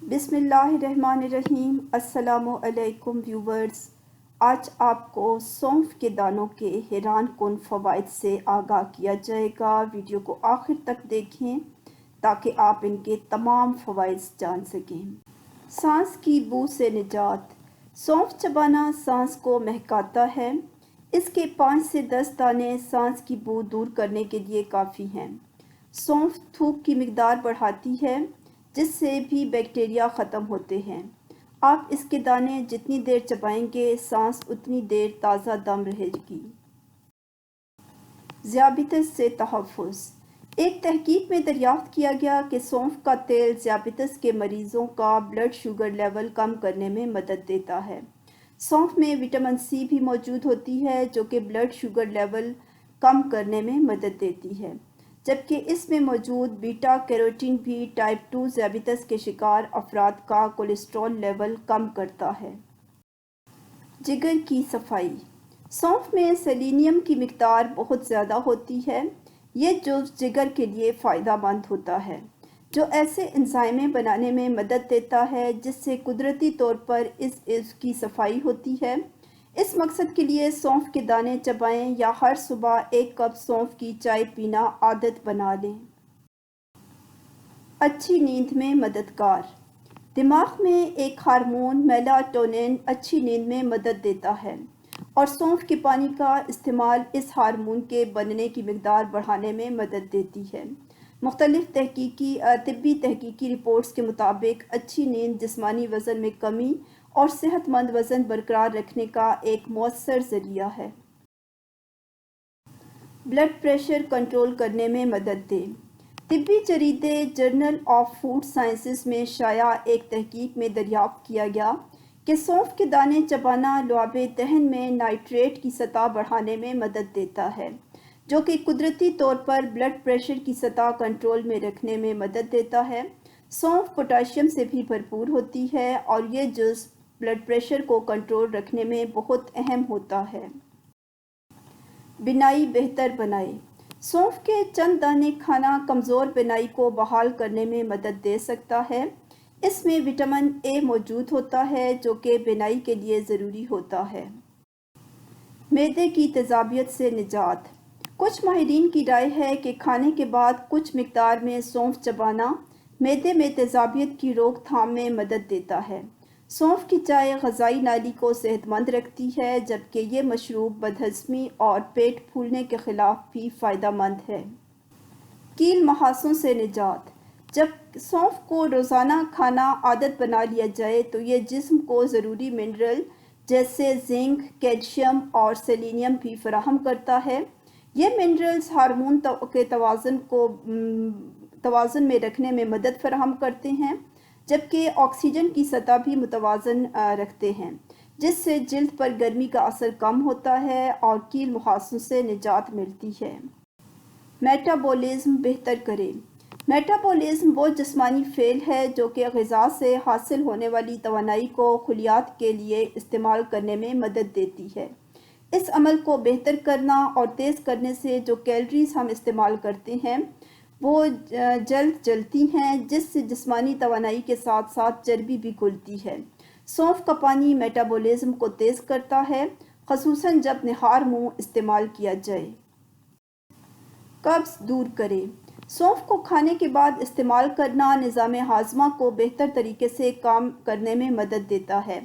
بسم اللہ الرحمن الرحیم۔ السلام علیکم ویورز، آج آپ کو سونف کے دانوں کے حیران کن فوائد سے آگاہ کیا جائے گا۔ ویڈیو کو آخر تک دیکھیں تاکہ آپ ان کے تمام فوائد جان سکیں۔ سانس کی بو سے نجات۔ سونف چبانا سانس کو مہکاتا ہے۔ اس کے 5 سے 10 دانے سانس کی بو دور کرنے کے لیے کافی ہیں۔ سونف تھوک کی مقدار بڑھاتی ہے، جس سے بھی بیکٹیریا ختم ہوتے ہیں۔ آپ اس کے دانے جتنی دیر چبائیں گے، سانس اتنی دیر تازہ دم رہے گی۔ ذیابیطس سے تحفظ۔ ایک تحقیق میں دریافت کیا گیا کہ سونف کا تیل ذیابیطس کے مریضوں کا بلڈ شوگر لیول کم کرنے میں مدد دیتا ہے۔ سونف میں وٹامن سی بھی موجود ہوتی ہے، جو کہ بلڈ شوگر لیول کم کرنے میں مدد دیتی ہے، جبکہ اس میں موجود بیٹا کیروٹین بھی ٹائپ 2 ذیابیطس کے شکار افراد کا کولیسٹرول لیول کم کرتا ہے۔ جگر کی صفائی۔ سونف میں سیلینیم کی مقدار بہت زیادہ ہوتی ہے۔ یہ جزو جگر کے لیے فائدہ مند ہوتا ہے، جو ایسے انزائمیں بنانے میں مدد دیتا ہے جس سے قدرتی طور پر اس عضو کی صفائی ہوتی ہے۔ اس مقصد کے لیے سونف کے دانے چبائیں یا ہر صبح 1 کپ سونف کی چائے پینا عادت بنا لیں۔ اچھی نیند میں مددگار۔ دماغ میں ایک ہارمون میلاٹونن اچھی نیند میں مدد دیتا ہے، اور سونف کے پانی کا استعمال اس ہارمون کے بننے کی مقدار بڑھانے میں مدد دیتی ہے۔ مختلف طبی تحقیقی رپورٹس کے مطابق اچھی نیند جسمانی وزن میں کمی اور صحت مند وزن برقرار رکھنے کا ایک مؤثر ذریعہ ہے۔ بلڈ پریشر کنٹرول کرنے میں مدد دے۔ طبی جریدے جرنل آف فوڈ سائنسز میں شائع ایک تحقیق میں دریافت کیا گیا کہ سونف کے دانے چبانا لعاب دہن میں نائٹریٹ کی سطح بڑھانے میں مدد دیتا ہے، جو کہ قدرتی طور پر بلڈ پریشر کی سطح کنٹرول میں رکھنے میں مدد دیتا ہے۔ سونف پوٹاشیم سے بھی بھرپور ہوتی ہے، اور یہ جزو بلڈ پریشر کو کنٹرول رکھنے میں بہت اہم ہوتا ہے۔ بینائی بہتر بنائے۔ سونف کے چند دانے کھانا کمزور بینائی کو بحال کرنے میں مدد دے سکتا ہے۔ اس میں وٹامن اے موجود ہوتا ہے، جو کہ بینائی کے لیے ضروری ہوتا ہے۔ معدے کی تیزابیت سے نجات۔ کچھ ماہرین کی رائے ہے کہ کھانے کے بعد کچھ مقدار میں سونف چبانا معدے میں تیزابیت کی روک تھام میں مدد دیتا ہے۔ سونف کی چائے غذائی نالی کو صحت مند رکھتی ہے، جبکہ یہ مشروب بدہضمی اور پیٹ پھولنے کے خلاف بھی فائدہ مند ہے۔ کیل محاسوں سے نجات۔ جب سونف کو روزانہ کھانا عادت بنا لیا جائے تو یہ جسم کو ضروری منرل جیسے زنک، کیلشیم اور سیلینیم بھی فراہم کرتا ہے۔ یہ منرلز ہارمون کے توازن میں رکھنے میں مدد فراہم کرتے ہیں، جبکہ آکسیجن کی سطح بھی متوازن رکھتے ہیں، جس سے جلد پر گرمی کا اثر کم ہوتا ہے اور کیل محاسوں سے نجات ملتی ہے۔ میٹابولزم بہتر کرے۔ میٹابولزم وہ جسمانی فعل ہے جو کہ غذا سے حاصل ہونے والی توانائی کو خلیات کے لیے استعمال کرنے میں مدد دیتی ہے۔ اس عمل کو بہتر کرنا اور تیز کرنے سے جو کیلوریز ہم استعمال کرتے ہیں وہ جلد جلتی ہیں، جس سے جسمانی توانائی کے ساتھ ساتھ چربی بھی گھلتی ہے۔ سونف کا پانی میٹابولزم کو تیز کرتا ہے، خصوصاً جب نہار منہ استعمال کیا جائے۔ قبض دور کرے۔ سونف کو کھانے کے بعد استعمال کرنا نظام ہاضمہ کو بہتر طریقے سے کام کرنے میں مدد دیتا ہے،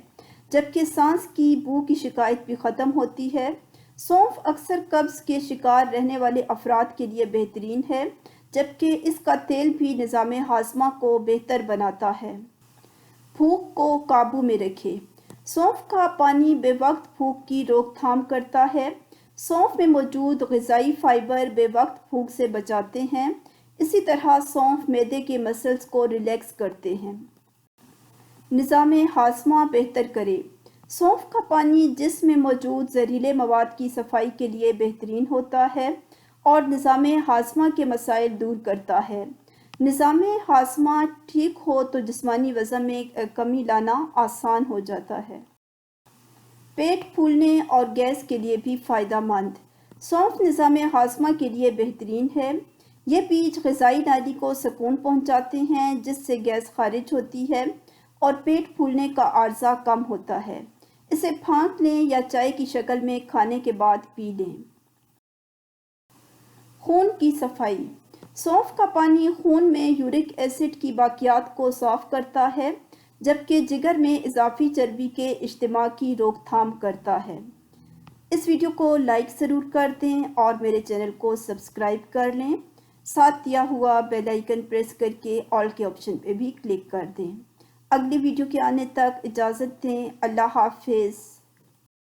جبکہ سانس کی بو کی شکایت بھی ختم ہوتی ہے۔ سونف اکثر قبض کے شکار رہنے والے افراد کے لیے بہترین ہے، جبکہ اس کا تیل بھی نظام ہاضمہ کو بہتر بناتا ہے۔ بھوک کو قابو میں رکھے۔ سونف کا پانی بے وقت بھوک کی روک تھام کرتا ہے۔ سونف میں موجود غذائی فائبر بے وقت بھوک سے بچاتے ہیں۔ اسی طرح سونف معدے کے مسلز کو ریلیکس کرتے ہیں۔ نظام ہاضمہ بہتر کرے۔ سونف کا پانی جسم میں موجود زہریلے مواد کی صفائی کے لیے بہترین ہوتا ہے اور نظام ہاضمہ کے مسائل دور کرتا ہے۔ نظام ہاضمہ ٹھیک ہو تو جسمانی وزن میں کمی لانا آسان ہو جاتا ہے۔ پیٹ پھولنے اور گیس کے لیے بھی فائدہ مند۔ سونف نظام ہاضمہ کے لیے بہترین ہے۔ یہ بیج غذائی نالی کو سکون پہنچاتے ہیں جس سے گیس خارج ہوتی ہے اور پیٹ پھولنے کا عارضہ کم ہوتا ہے۔ اسے پھانک لیں یا چائے کی شکل میں کھانے کے بعد پی لیں۔ خون کی صفائی۔ سونف کا پانی خون میں یورک ایسڈ کی باقیات کو صاف کرتا ہے جبکہ جگر میں اضافی چربی کے اجتماع کی روک تھام کرتا ہے۔ اس ویڈیو کو لائک ضرور کر دیں اور میرے چینل کو سبسکرائب کر لیں۔ ساتھ دیا ہوا بیل آئیکن پریس کر کے آل کے آپشن پہ بھی کلک کر دیں۔ اگلی ویڈیو کے آنے تک اجازت دیں۔ اللہ حافظ۔